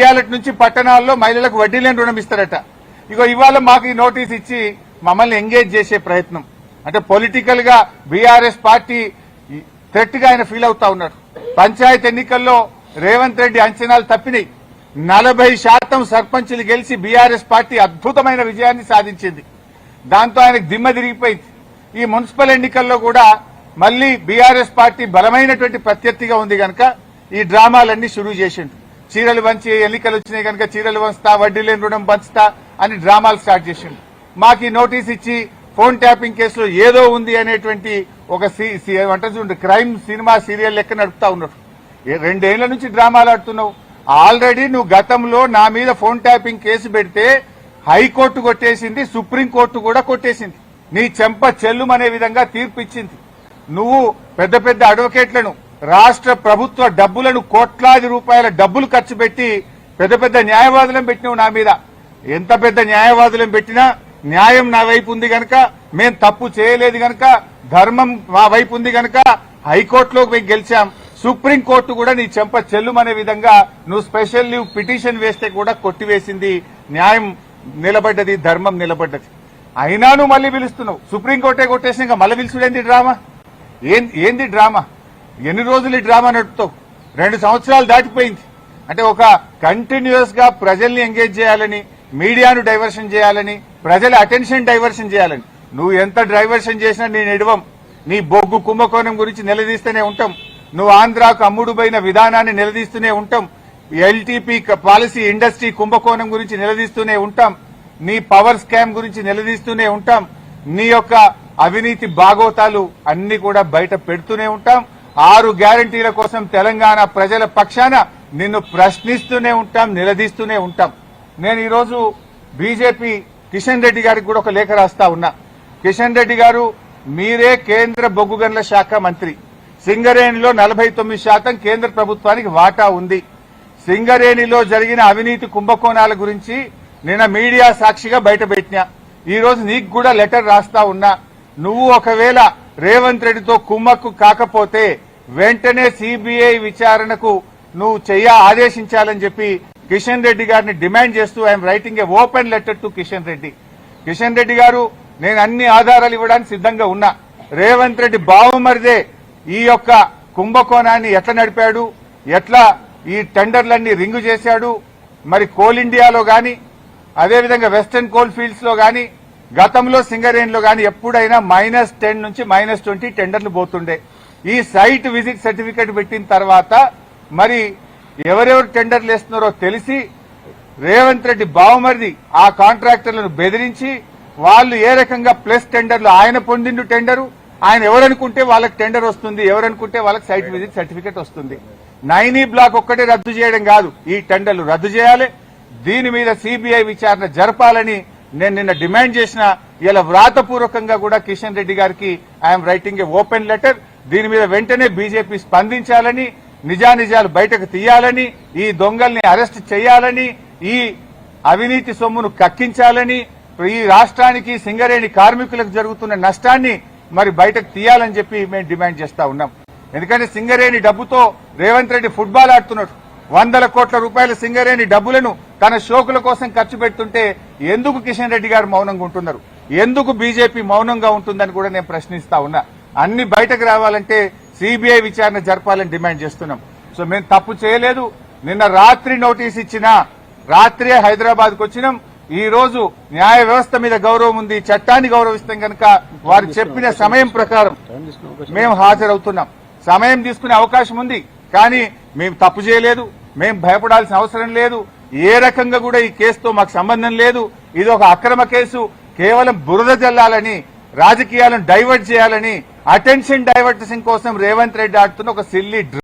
ఇవాళ నుంచి పట్టణాల్లో మహిళలకు వడ్డీ లేని రుణం ఇస్తారట. ఇగో ఇవాళ మాకు ఈ నోటీస్ ఇచ్చి మమ్మల్ని ఎంగేజ్ చేసే ప్రయత్నం అంటే పొలిటికల్ గా బీఆర్ఎస్ పార్టీ థ్రెట్ గా ఆయన ఫీల్ అవుతా ఉన్నాడు. పంచాయతీ ఎన్నికల్లో రేవంత్ రెడ్డి అంచనాలు తప్పినాయి. 40% సర్పంచులు గెలిచి బీఆర్ఎస్ పార్టీ అద్భుతమైన విజయాన్ని సాధించింది. దాంతో ఆయనకు దిమ్మ తిరిగిపోయింది. ఈ మున్సిపల్ ఎన్నికల్లో కూడా మళ్లీ బీఆర్ఎస్ పార్టీ బలమైనటువంటి ప్రత్యర్థిగా ఉంది కనుక ఈ డ్రామాలన్నీ షురూ చేసిండు. చీరలు పంచి ఎన్నికలు వచ్చినాయి కనుక చీరలు పంచుతా, వడ్డీ లేని రుణం పంచుతా అని డ్రామాలు స్టార్ట్ చేసిండు. మాకు ఈ నోటీస్ ఇచ్చి ఫోన్ ట్యాపింగ్ కేసులో ఏదో ఉంది అనేటువంటి ఒక క్రైమ్ సినిమా సీరియల్ లెక్క నడుపుతా ఉన్నాడు. 2 ఏళ్ల నుంచి డ్రామాలు ఆడుతున్నావు. ఆల్రెడీ నువ్వు గతంలో నా మీద ఫోన్ ట్యాపింగ్ కేసు పెడితే హైకోర్టు కొట్టేసింది, సుప్రీంకోర్టు కూడా కొట్టేసింది. నీ చెంప చెల్లుమనే విధంగా తీర్పు ఇచ్చింది. నువ్వు పెద్ద పెద్ద అడ్వకేట్లను, రాష్ట్ర ప్రభుత్వ డబ్బులను, కోట్లాది రూపాయల డబ్బులు ఖర్చు పెట్టి పెద్ద పెద్ద న్యాయవాదులను పెట్టినావు నా మీద. ఎంత పెద్ద న్యాయవాదులను పెట్టినా న్యాయం నా వైపు ఉంది గనక, మేం తప్పు చేయలేదు గనక, ధర్మం మా వైపు ఉంది గనక హైకోర్టులోకి మేము గెలిచాం. సుప్రీంకోర్టు కూడా నీ చెంప చెల్లుమనే విధంగా నువ్వు స్పెషల్ లీవ్ పిటిషన్ వేస్తే కూడా కొట్టివేసింది. న్యాయం నిలబడ్డది, ధర్మం నిలబడ్డది. అయినా నువ్వు మళ్లీ పిలుస్తున్నావు. సుప్రీంకోర్టే కొట్టేసినాక మళ్ళీ పిలుచుడేంది డ్రామా? ఏంది డ్రామా? ఎన్ని రోజులు ఈ డ్రామా నడుపుతావు? 2 సంవత్సరాలు దాటిపోయింది. అంటే ఒక కంటిన్యూస్ గా ప్రజల్ని ఎంగేజ్ చేయాలని, మీడియాను డైవర్షన్ చేయాలని, ప్రజల అటెన్షన్ డైవర్షన్ చేయాలని నువ్వు ఎంత డైవర్షన్ చేసినా నేను ఎడవం. నీ బొగ్గు కుంభకోణం గురించి నిలదీస్తూనే ఉంటాం. నువ్వు ఆంధ్రాకు అమ్ముడుపోయిన విధానాన్ని నిలదీస్తూనే ఉంటాం. ఎల్టీపీ పాలసీ ఇండస్ట్రీ కుంభకోణం గురించి నిలదీస్తూనే ఉంటాం. నీ పవర్ స్కామ్ గురించి నిలదీస్తూనే ఉంటాం. నీ యొక్క అవినీతి బాగోతాలు అన్ని కూడా బయట పెడుతూనే ఉంటాం. 6 గ్యారంటీల కోసం తెలంగాణ ప్రజల పక్షాన నిన్ను ప్రశ్నిస్తూనే ఉంటాం, నిలదీస్తూనే ఉంటాం. నేను ఈరోజు బీజేపీ కిషన్ రెడ్డి గారికి కూడా ఒక లేఖ రాస్తా ఉన్నా. కిషన్ రెడ్డి గారు, మీరే కేంద్ర బొగ్గు గనుల శాఖ మంత్రి. సింగరేణిలో 49% కేంద్ర ప్రభుత్వానికి వాటా ఉంది. సింగరేణిలో జరిగిన అవినీతి కుంభకోణాల గురించి నిన్న మీడియా సాక్షిగా బయటపెట్టినా. ఈ రోజు నీకు కూడా లెటర్ రాస్తా ఉన్నా. నువ్వు ఒకవేళ రేవంత్ రెడ్డితో కుమ్మక్కు కాకపోతే వెంటనే సిబిఐ విచారణకు నువ్వు ఆదేశించాలని చెప్పి కిషన్ రెడ్డి గారిని డిమాండ్ చేస్తూ I'm writing A open letter to Kishan Reddy. Kishan Reddy గారు, నేను అన్ని ఆధారాలు ఇవ్వడానికి సిద్ధంగా ఉన్నా. రేవంత్ రెడ్డి బావమరిదే ఈ యొక్క కుంభకోణాన్ని ఎట్లా నడిపాడు, ఎట్లా ఈ టెండర్లన్నీ రింగు చేశాడు, మరి కోల్ ఇండియాలో గాని, అదేవిధంగా వెస్టర్న్ కోల్ ఫీల్డ్స్ లో గాని, గతంలో సింగరేణిలో గాని ఎప్పుడైనా -10 నుంచి -20 టెండర్లు పోతుండే. ఈ సైట్ విజిట్ సర్టిఫికేట్ పెట్టిన తర్వాత మరి ఎవరెవరు టెండర్లు వేస్తున్నారో తెలిసి రేవంత్ రెడ్డి బావమరిది ఆ కాంట్రాక్టర్లను బెదిరించి వాళ్ళు ఏ రకంగా ప్లస్ టెండర్లు, ఆయన పొందిండు టెండరు, ఆయన ఎవరనుకుంటే వాళ్ళకి టెండర్ వస్తుంది, ఎవరనుకుంటే వాళ్ళకి సైట్ విజిట్ సర్టిఫికేట్ వస్తుంది. 9E బ్లాక్ ఒక్కటే రద్దు చేయడం కాదు, ఈ టెండర్లు రద్దు చేయాలి. దీని మీద సిబిఐ విచారణ జరపాలని నేను నిన్న డిమాండ్ చేసిన. ఇలా వ్రాతపూర్వకంగా కూడా కిషన్ రెడ్డి గారికి I'm writing A open letter. దీని మీద వెంటనే బీజేపీ స్పందించాలని, నిజానిజాలు బయటకు తీయాలని, ఈ దొంగల్ని అరెస్ట్ చేయాలని, ఈ అవినీతి సొమ్మును కక్కించాలని, ఈ రాష్ట్రానికి సింగరేణి కార్మికులకు జరుగుతున్న నష్టాన్ని మరి బయటకు తీయాలని చెప్పి మేము డిమాండ్ చేస్తా ఉన్నాం. ఎందుకంటే సింగరేణి డబ్బుతో రేవంత్ రెడ్డి ఫుట్బాల్ ఆడుతున్నాడు. 100 కోట్ల రూపాయల సింగరేణి డబ్బులను తన షోకుల కోసం ఖర్చు పెడుతుంటే ఎందుకు కిషన్ రెడ్డి గారు మౌనంగా ఉంటున్నారు? ఎందుకు బీజేపీ మౌనంగా ఉంటుందని కూడా నేను ప్రశ్నిస్తా ఉన్నా. అన్ని బయటకు రావాలంటే సిబిఐ విచారణ జరపాలని డిమాండ్ చేస్తున్నాం. సో మేము తప్పు చేయలేదు. నిన్న రాత్రి నోటీస్ ఇచ్చినా రాత్రే హైదరాబాద్ కు వచ్చినాం. ఈ రోజు న్యాయ వ్యవస్థ మీద గౌరవం ఉంది, చట్టాన్ని గౌరవిస్తాం కనుక వారు చెప్పిన సమయం ప్రకారం మేము హాజరవుతున్నాం. సమయం తీసుకునే అవకాశం ఉంది, కానీ మేము తప్పు చేయలేదు, మేము భయపడాల్సిన అవసరం లేదు. ఏ రకంగా కూడా ఈ కేసుతో మాకు సంబంధం లేదు. ఇది ఒక అక్రమ కేసు. కేవలం బురద జల్లాలని, రాజకీయాలను డైవర్ట్ చేయాలని, అటెన్షన్ డైవర్టేషన్ కోసం రేవంత్ రెడ్డి ఆడుతున్న ఒక సిల్లీ